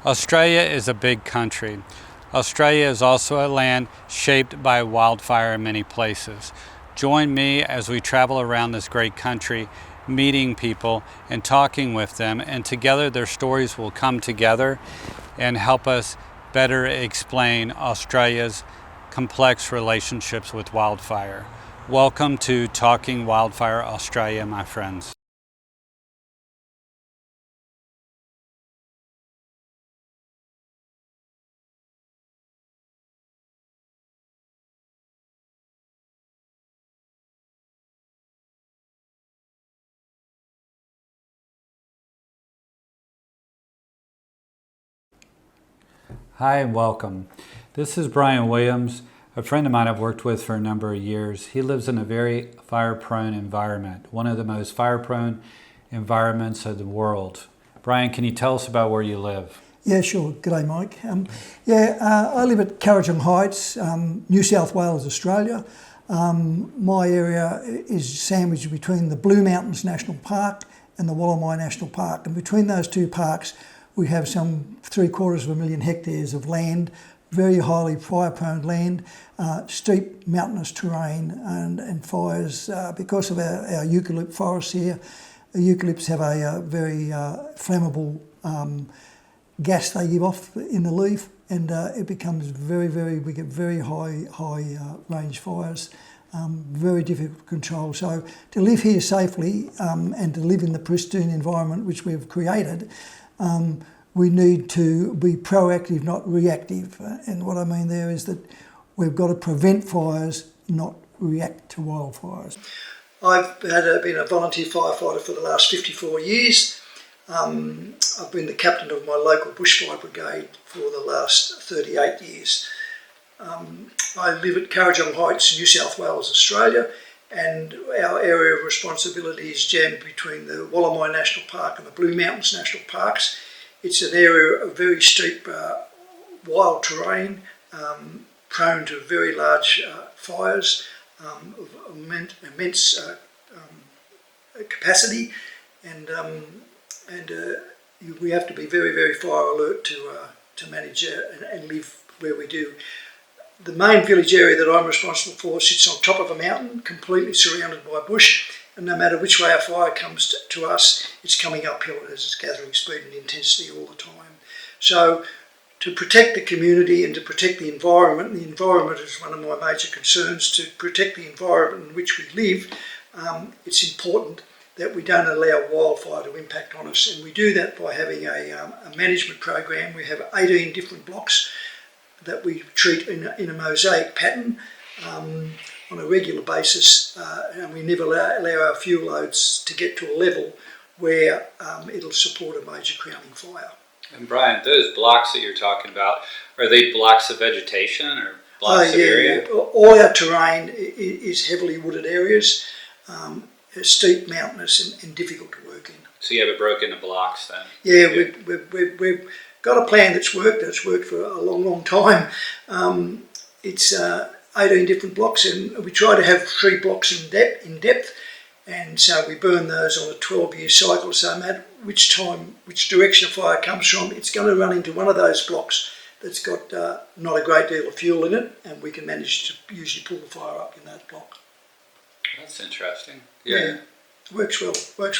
Australia is a big country. Australia is also a land shaped by wildfire in many places. Join me as we travel around this great country, meeting people and talking with them, and together their stories will come together and help us better explain Australia's complex relationships with wildfire. Welcome to Talking Wildfire Australia, my friends. Hi and welcome. This is Brian Williams, a friend of mine I've worked with for a number of years. He lives in a very fire-prone environment, one of the most fire-prone environments of the world. Brian, can you tell us about where you live? Yeah, sure. G'day, Mike. I live at Kurrajong Heights, New South Wales, Australia. My area is sandwiched between the Blue Mountains National Park and the Wollamai National Park. And between those two parks, we have some 750,000 hectares of land, very highly fire-prone land, steep mountainous terrain and fires. Because of our eucalypt forests here, eucalypts have a very flammable gas they give off in the leaf, and it becomes we get very high range fires, very difficult to control. So to live here safely and to live in the pristine environment which we've created, we need to be proactive, not reactive. And what I mean there is that we've got to prevent fires, not react to wildfires. I've been a volunteer firefighter for the last 54 years. I've been the captain of my local bushfire brigade for the last 38 years. I live at Kurrajong Heights, New South Wales, Australia, and our area of responsibility is jammed between the Wollamai National Park and the Blue Mountains National Parks. It's an area of very steep wild terrain, prone to very large fires of immense capacity, and we have to be very fire alert to manage and live where we do. The main village area that I'm responsible for sits on top of a mountain, completely surrounded by bush, and no matter which way a fire comes to us, it's coming uphill as it's gathering speed and intensity all the time. So to protect the community and to protect the environment is one of my major concerns. To protect the environment in which we live, it's important that we don't allow wildfire to impact on us, and we do that by having a management program. We have 18 different blocks that we treat in a mosaic pattern on a regular basis, and we never allow our fuel loads to get to a level where it'll support a major crowning fire. And Brian, those blocks that you're talking about, are they blocks of vegetation or blocks of area? All our terrain is heavily wooded areas, steep, mountainous and difficult to work in. So you have it broken into blocks then? Yeah, we've got a plan that's worked for a long time. It's 18 different blocks, and we try to have 3 blocks in depth, and so we burn those on a 12-year cycle. So no matter which direction a fire comes from, it's going to run into one of those blocks that's got not a great deal of fuel in it, and we can manage to usually pull the fire up in that block. That's interesting. Yeah. Works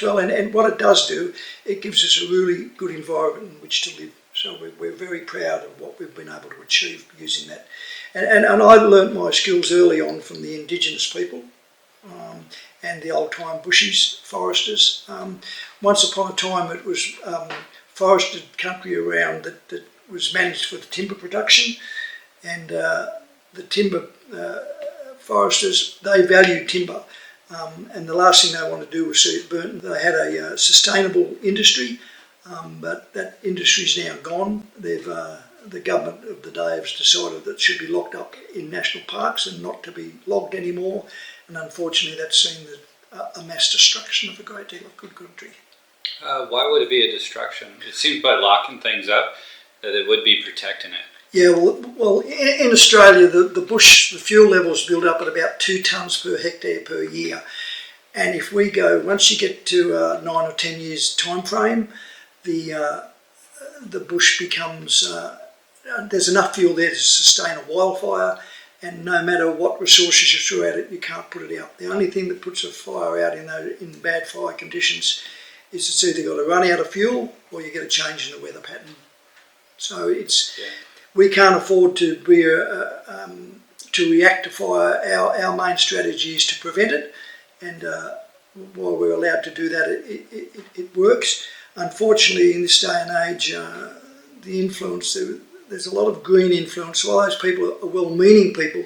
well, and what it does do, it gives us a really good environment in which to live. So we're very proud of what we've been able to achieve using that. And I learnt my skills early on from the Indigenous people and the old-time bushies, foresters. Once upon a time it was forested country around that was managed for the timber production, and the timber foresters, they valued timber. And the last thing they want to do was see it burnt. They had a sustainable industry, but that industry is now gone. The government of the day has decided that it should be locked up in national parks and not to be logged anymore. And unfortunately, that's seen a mass destruction of a great deal of good country. Why would it be a destruction? It seems by locking things up that it would be protecting it. Yeah, well, in Australia, the fuel levels build up at about 2 tonnes per hectare per year. And if we go, once you get to 9 or 10 years time frame, the the bush becomes, there's enough fuel there to sustain a wildfire, and no matter what resources you throw at it, you can't put it out. The only thing that puts a fire out in bad fire conditions is it's either got to run out of fuel or you get a change in the weather pattern. So we can't afford to be to react to fire. Our main strategy is to prevent it, and while we're allowed to do that, it works. Unfortunately, in this day and age, the influence, there's a lot of green influence. While those people are well-meaning people,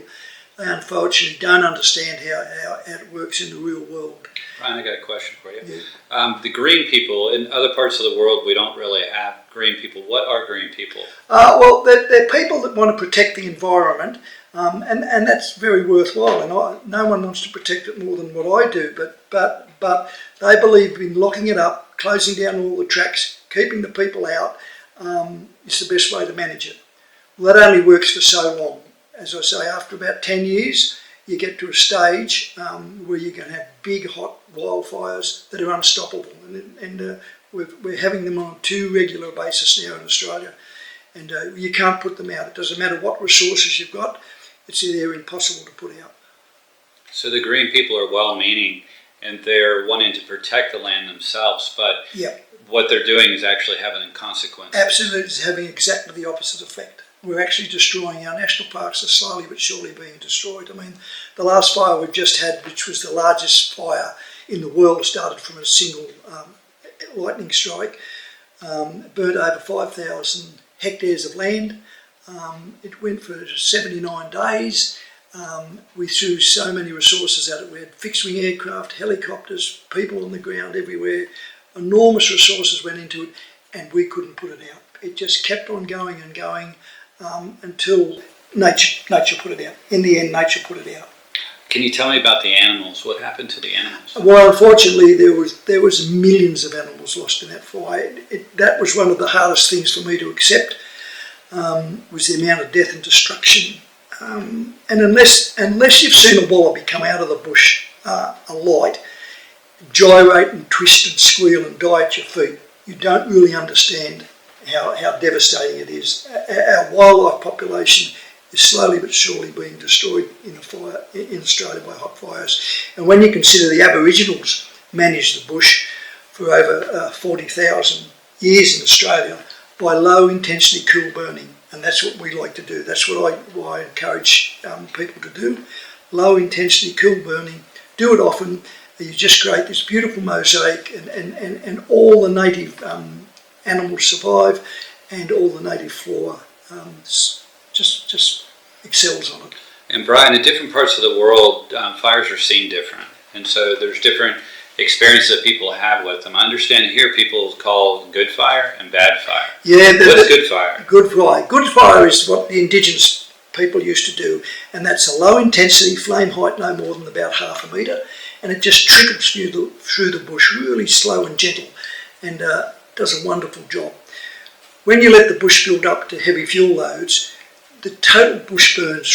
they unfortunately don't understand how it works in the real world. Brian, I got a question for you. Yeah. The green people, in other parts of the world, we don't really have green people. What are green people? Well, they're people that want to protect the environment, and that's very worthwhile. And no one wants to protect it more than what I do. But they believe in locking it up, closing down all the tracks, keeping the people out is the best way to manage it. Well, that only works for so long. As I say, after about 10 years, you get to a stage where you can have big, hot wildfires that are unstoppable. And we're having them on a too regular basis now in Australia. And you can't put them out. It doesn't matter what resources you've got, they're impossible to put out. So the green people are well-meaning and they're wanting to protect the land themselves, but what they're doing is actually having consequences. Absolutely, it's having exactly the opposite effect. We're actually destroying our national parks. Are slowly but surely being destroyed. I mean, the last fire we've just had, which was the largest fire in the world, started from a single lightning strike, burnt over 5,000 hectares of land. It went for 79 days. We threw so many resources at it. We had fixed-wing aircraft, helicopters, people on the ground everywhere. Enormous resources went into it, and we couldn't put it out. It just kept on going and going until nature put it out. In the end, nature put it out. Can you tell me about the animals? What happened to the animals? Well, unfortunately, there was millions of animals lost in that fire. That was one of the hardest things for me to accept. Was the amount of death and destruction. And unless you've seen a wallaby come out of the bush alight, gyrate and twist and squeal and die at your feet, you don't really understand how devastating it is. Our wildlife population is slowly but surely being destroyed in Australia by hot fires. And when you consider the Aboriginals managed the bush for over 40,000 years in Australia by low intensity cool burning, and that's what we like to do. That's what I encourage people to do. Low intensity cool burning. Do it often. You just create this beautiful mosaic, and all the native animals survive, and all the native flora just excels on it. And Brian, in different parts of the world, fires are seen different, and so there's different experiences that people have with them. I understand here people call good fire and bad fire. Yeah, what's good fire? Good fire. Good fire is what the Indigenous people used to do, and that's a low intensity flame height, no more than about 1/2 metre, and it just trickles through the bush, really slow and gentle, and does a wonderful job. When you let the bush build up to heavy fuel loads, the total bush burns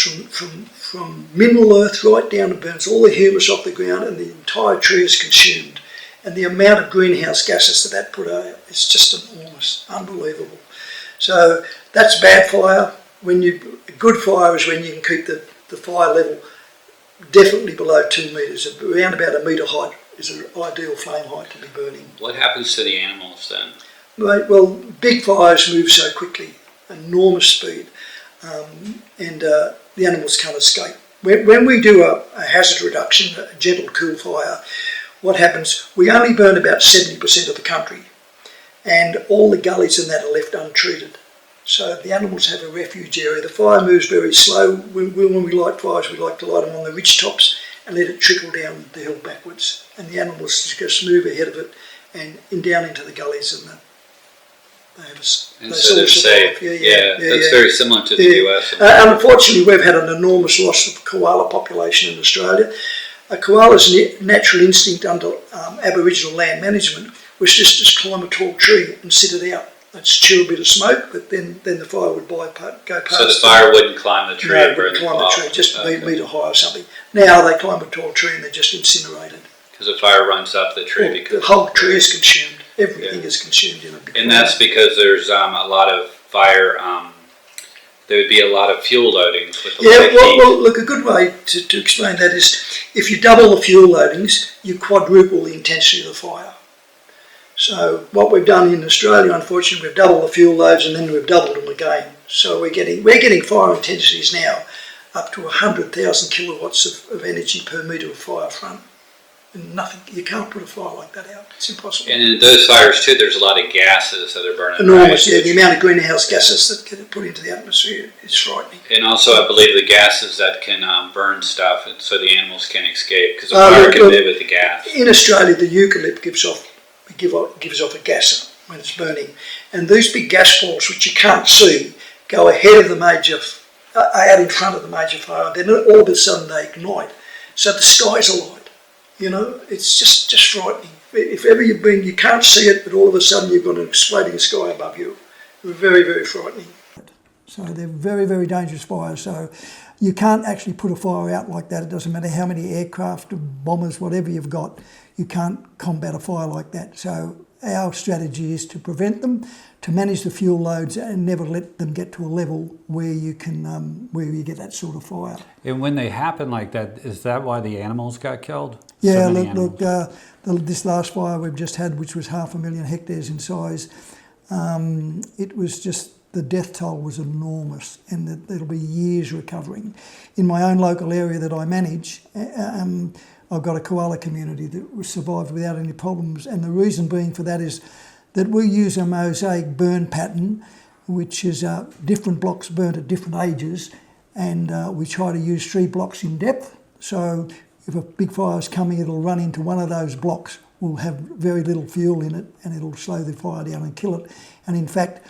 from mineral earth right down, and burns all the humus off the ground, and the entire tree is consumed. And the amount of greenhouse gases that put out is just enormous, unbelievable. So that's bad fire. Good fire is when you can keep the fire level definitely below 2 metres. Around about a metre height is an ideal flame height to be burning. What happens to the animals then? Well, big fires move so quickly, enormous speed, and the animals can't escape. When we do a hazard reduction, a gentle cool fire, what happens, we only burn about 70% of the country, and all the gullies and that are left untreated. So the animals have a refuge area. The fire moves very slow. When we light fires, we like to light them on the ridge tops and let it trickle down the hill backwards. And the animals just move ahead of it and down into the gullies, and so they're safe. That's very similar to the US. Unfortunately, we've had an enormous loss of koala population in Australia. A koala's natural instinct under Aboriginal land management was just to climb a tall tree and sit it out. It's chew a bit of smoke, but then the fire would go past. So the fire wouldn't climb the tree? No, it wouldn't climb the tree, just a metre high or something. Now they climb a tall tree and they're just incinerated. Because the fire runs up the tree. The whole tree is consumed. Everything is consumed in a big And fire. that's because there's a lot of fire. There would be a lot of fuel loadings with a lot of heat. Well, look, a good way to explain that is if you double the fuel loadings, you quadruple the intensity of the fire. So what we've done in Australia, unfortunately, we've doubled the fuel loads and then we've doubled them again. So we're getting fire intensities now up to 100,000 kilowatts of energy per metre of fire front. And nothing, you can't put a fire like that out. It's impossible. And in those fires too, there's a lot of gases that are burning. Enormous, right? yeah. The amount of greenhouse gases that get put into the atmosphere is frightening. And also, I believe the gases that can burn stuff, so the animals can escape because the fire can live with the gas. In Australia, the eucalypt gives off a gas when it's burning, and these big gas balls, which you can't see, go ahead of the major, out in front of the major fire. Then all of a sudden they ignite, so the sky's alight. You know, it's just frightening. If ever you've been, you can't see it, but all of a sudden you've got an exploding sky above you. They're very, very frightening. So they're very, very dangerous fires. So you can't actually put a fire out like that. It doesn't matter how many aircraft, bombers, whatever you've got, you can't combat a fire like that. So our strategy is to prevent them, to manage the fuel loads and never let them get to a level where you can, where you get that sort of fire. And when they happen like that, is that why the animals got killed? Yeah, this last fire we've just had, which was 500,000 hectares in size, it was just, the death toll was enormous, and it'll be years recovering. In my own local area that I manage, I've got a koala community that survived without any problems, and the reason being for that is that we use a mosaic burn pattern, which is different blocks burnt at different ages, and we try to use 3 blocks in depth. So if a big fire is coming, it'll run into one of those blocks, will have very little fuel in it, and it'll slow the fire down and kill it. And in fact,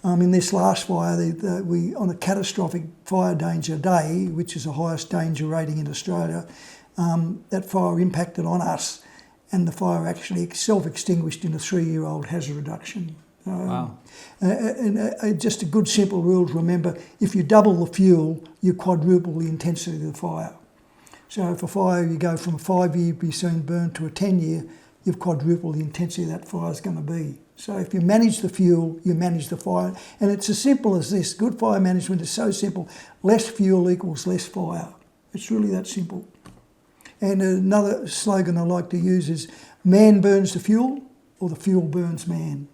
in this last fire, we on a catastrophic fire danger day, which is the highest danger rating in Australia, that fire impacted on us, and the fire actually self-extinguished in a 3-year-old hazard reduction. Wow. And just a good simple rule to remember, if you double the fuel, you quadruple the intensity of the fire. So if a fire, you go from a 5-year be seen burned to a 10-year, you've quadrupled the intensity that fire is going to be. So if you manage the fuel, you manage the fire. And it's as simple as this. Good fire management is so simple. Less fuel equals less fire. It's really that simple. And another slogan I like to use is, man burns the fuel, or the fuel burns man.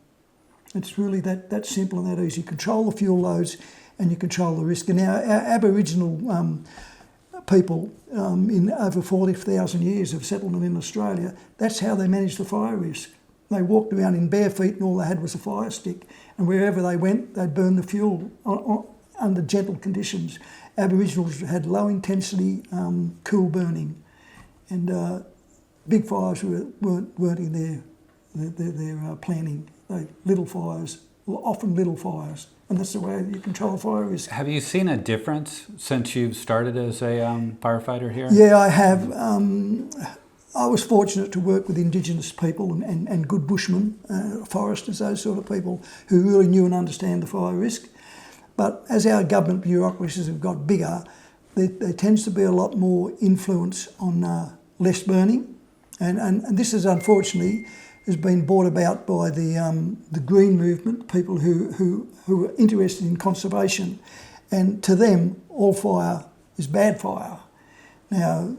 It's really that simple and that easy. You control the fuel loads and you control the risk. And our Aboriginal people in over 40,000 years of settlement in Australia, that's how they managed the fire risk. They walked around in bare feet and all they had was a fire stick. And wherever they went, they'd burn the fuel under gentle conditions. Aboriginals had low intensity, cool burning. And big fires weren't in their planning. Little fires, often little fires. And that's the way you control fire risk. Have you seen a difference since you've started as a firefighter here? Yeah, I have. I was fortunate to work with Indigenous people and good bushmen, foresters, those sort of people who really knew and understand the fire risk. But as our government bureaucracies have got bigger, there tends to be a lot more influence on less burning. And this is unfortunately has been brought about by the green movement, people who are interested in conservation. And to them, all fire is bad fire. Now,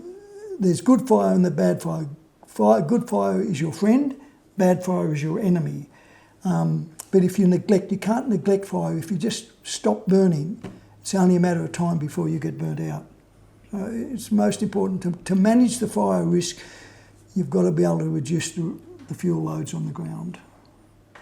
there's good fire and the bad fire. Good fire is your friend, bad fire is your enemy. But if you can't neglect fire. If you just stop burning, it's only a matter of time before you get burnt out. So it's most important to manage the fire risk. You've got to be able to reduce the fuel loads on the ground.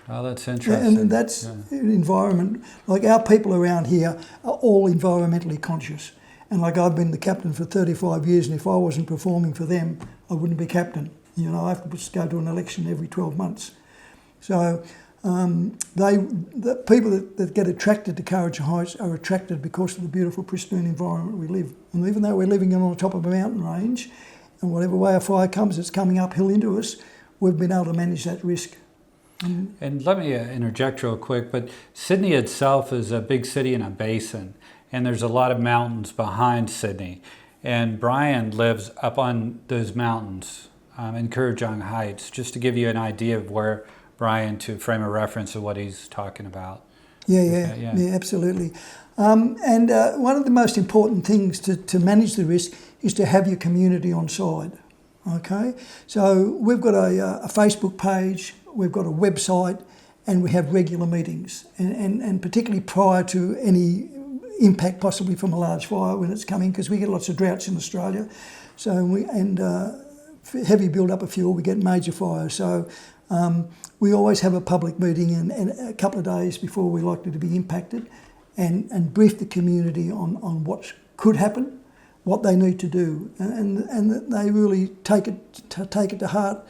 Oh, that's interesting. And that's environment. Like our people around here are all environmentally conscious. And like I've been the captain for 35 years, and if I wasn't performing for them, I wouldn't be captain. You know, I have to go to an election every 12 months. So the people that get attracted to Kurrajong Heights are attracted because of the beautiful, pristine environment we live. And even though we're living on the top of a mountain range, and whatever way a fire comes, it's coming uphill into us, we've been able to manage that risk. And let me interject real quick, but Sydney itself is a big city in a basin, and there's a lot of mountains behind Sydney. And Brian lives up on those mountains in Kurrajong Heights, just to give you an idea of where Brian to frame a reference of what he's talking about. Yeah, absolutely. And one of the most important things to manage the risk is to have your community on side. Okay, so we've got a Facebook page, we've got a website, and we have regular meetings. And particularly prior to any impact possibly from a large fire when it's coming, because we get lots of droughts in Australia. So heavy build up of fuel, we get major fires. So we always have a public meeting and a couple of days before we're likely to be impacted, and brief the community on what could happen, what they need to do, and they really take it to heart.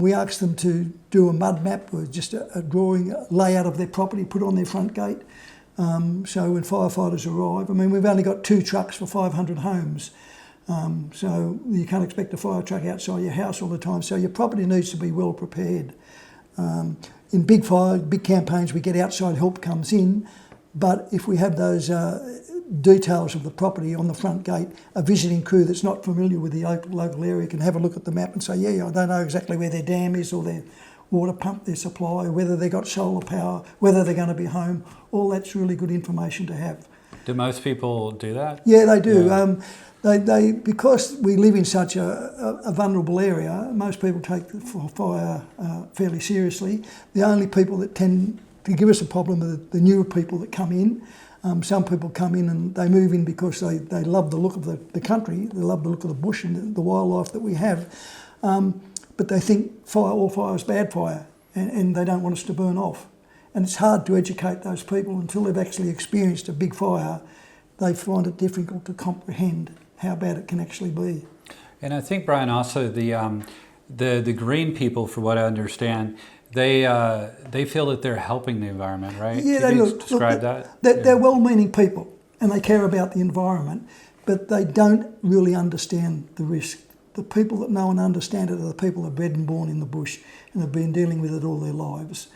We ask them to do a mud map with just a drawing, a layout of their property, put on their front gate. So when firefighters arrive, I mean, we've only got 2 trucks for 500 homes. So you can't expect a fire truck outside your house all the time. So your property needs to be well prepared. In big campaigns, we get outside help comes in, but if we have those details of the property on the front gate, a visiting crew that's not familiar with the local area can have a look at the map and say, yeah, I don't know exactly where their dam is or their water pump, their supply, whether they've got solar power, whether they're going to be home. All that's really good information to have. Do most people do that? Yeah, they do. Yeah. They because we live in such a vulnerable area, most people take the fire fairly seriously. The only people that tend to give us a problem are the newer people that come in. Some people come in and they move in because they love the look of the country, they love the look of the bush and the wildlife that we have, but they think all fire is bad fire, and they don't want us to burn off. And it's hard to educate those people until they've actually experienced a big fire. They find it difficult to comprehend how bad it can actually be. And I think, Brian, also the green people, for what I understand, they feel that they're helping the environment, right? Yeah, Can you describe that? They're well-meaning people and they care about the environment, but they don't really understand the risk. The people that know and understand it are the people that are bred and born in the bush and have been dealing with it all their lives.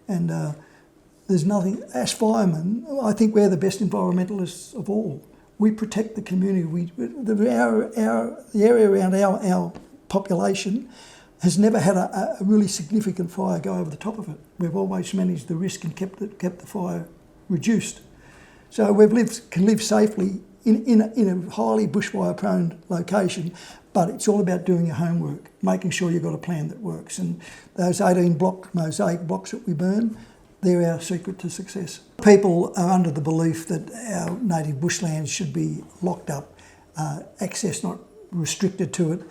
And there's nothing, as firemen, I think we're the best environmentalists of all. We protect the community. The area around our population has never had a really significant fire go over the top of it. We've always managed the risk and kept the fire reduced. So can live safely in a highly bushfire-prone location, but it's all about doing your homework, making sure you've got a plan that works. And those 18-block mosaic blocks that we burn, they're our secret to success. People are under the belief that our native bushlands should be locked up, access not restricted to it,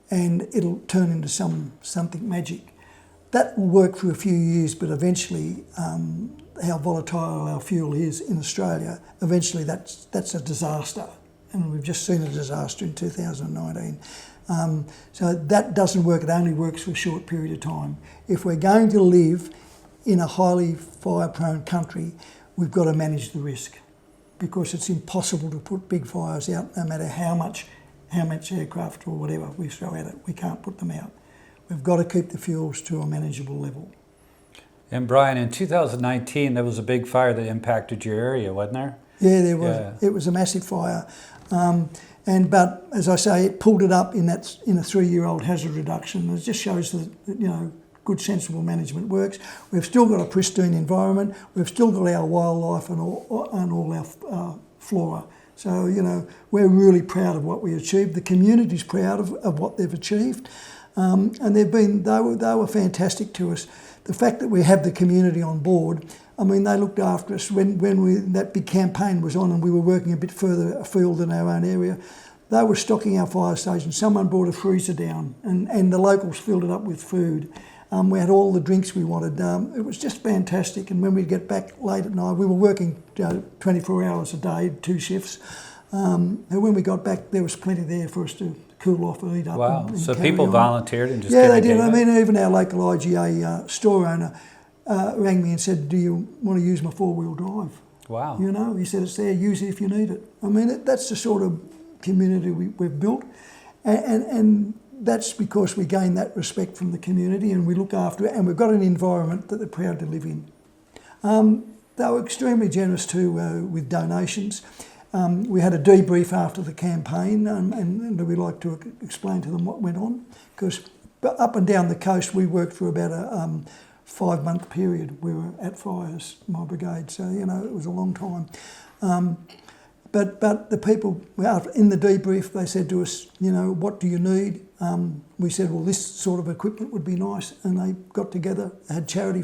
and it'll turn into something magic. That will work for a few years, but eventually, how volatile our fuel is in Australia, eventually that's a disaster. And we've just seen a disaster in 2019. So that doesn't work, it only works for a short period of time. If we're going to live in a highly fire-prone country, we've got to manage the risk, because it's impossible to put big fires out no matter how much aircraft or whatever we throw at it. We can't put them out. We've got to keep the fuels to a manageable level. And Brian, in 2019, there was a big fire that impacted your area, wasn't there? Yeah, there was. Yeah. It was a massive fire. But as I say, it pulled it up in a 3-year-old hazard reduction. It just shows that, good sensible management works. We've still got a pristine environment. We've still got our wildlife and all our flora. So, we're really proud of what we achieved. The community's proud of what they've achieved. And they were fantastic to us. The fact that we have the community on board, I mean, they looked after us when that big campaign was on and we were working a bit further afield in our own area. They were stocking our fire station. Someone brought a freezer down and the locals filled it up with food. We had all the drinks we wanted. It was just fantastic. And when we'd get back late at night, we were working 24 hours a day, 2 shifts. And when we got back, there was plenty there for us to cool off and eat up. Wow. And so carry people on. volunteered and just Yeah, they did. I mean, even our local IGA store owner rang me and said, "Do you want to use my 4-wheel drive?" Wow. He said, "It's there, use it if you need it." I mean, that's the sort of community we've built. And that's because we gain that respect from the community and we look after it, and we've got an environment that they're proud to live in. They were extremely generous too with donations. We had a debrief after the campaign and we like to explain to them what went on, because but up and down the coast, we worked for about a 5-month period. We were at fires, my brigade, so it was a long time. But the people in the debrief, they said to us, what do you need? We said, well, this sort of equipment would be nice, and they got together, had charity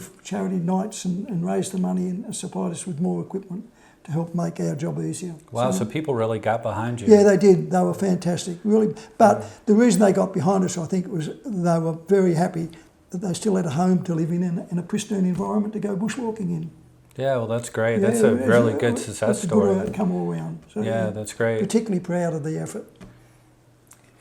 nights, and raised the money and supplied us with more equipment to help make our job easier. Wow, so people really got behind you. Yeah, they did. They were fantastic, really. But the reason they got behind us, I think, was they were very happy that they still had a home to live in a pristine environment to go bushwalking in. Yeah, well, that's great. That's a really good success story. It's a good outcome all around. So, yeah, that's great. Particularly proud of the effort.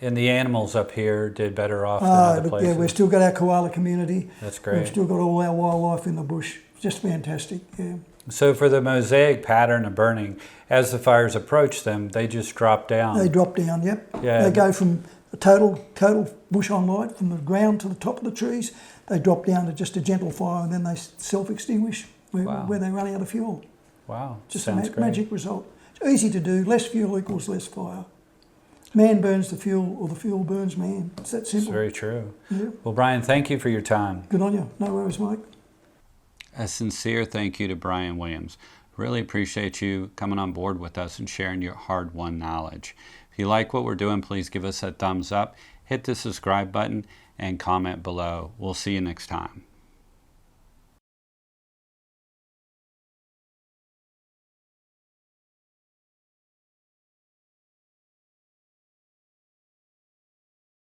And the animals up here did better off than other places. Yeah, we've still got our koala community. That's great. We've still got all our wildlife in the bush. Just fantastic, yeah. So for the mosaic pattern of burning, as the fires approach them, they just drop down. They drop down, yep. Yeah. They go from a total bush on light, from the ground to the top of the trees. They drop down to just a gentle fire, and then they self-extinguish where they run out of fuel. Wow, Just sounds a great. magic result. It's easy to do. Less fuel equals less fire. Man burns the fuel, or the fuel burns man. It's that simple. It's very true. Yeah. Well, Brian, thank you for your time. Good on you. No worries, Mike. A sincere thank you to Brian Williams. Really appreciate you coming on board with us and sharing your hard-won knowledge. If you like what we're doing, please give us a thumbs up, hit the subscribe button, and comment below. We'll see you next time.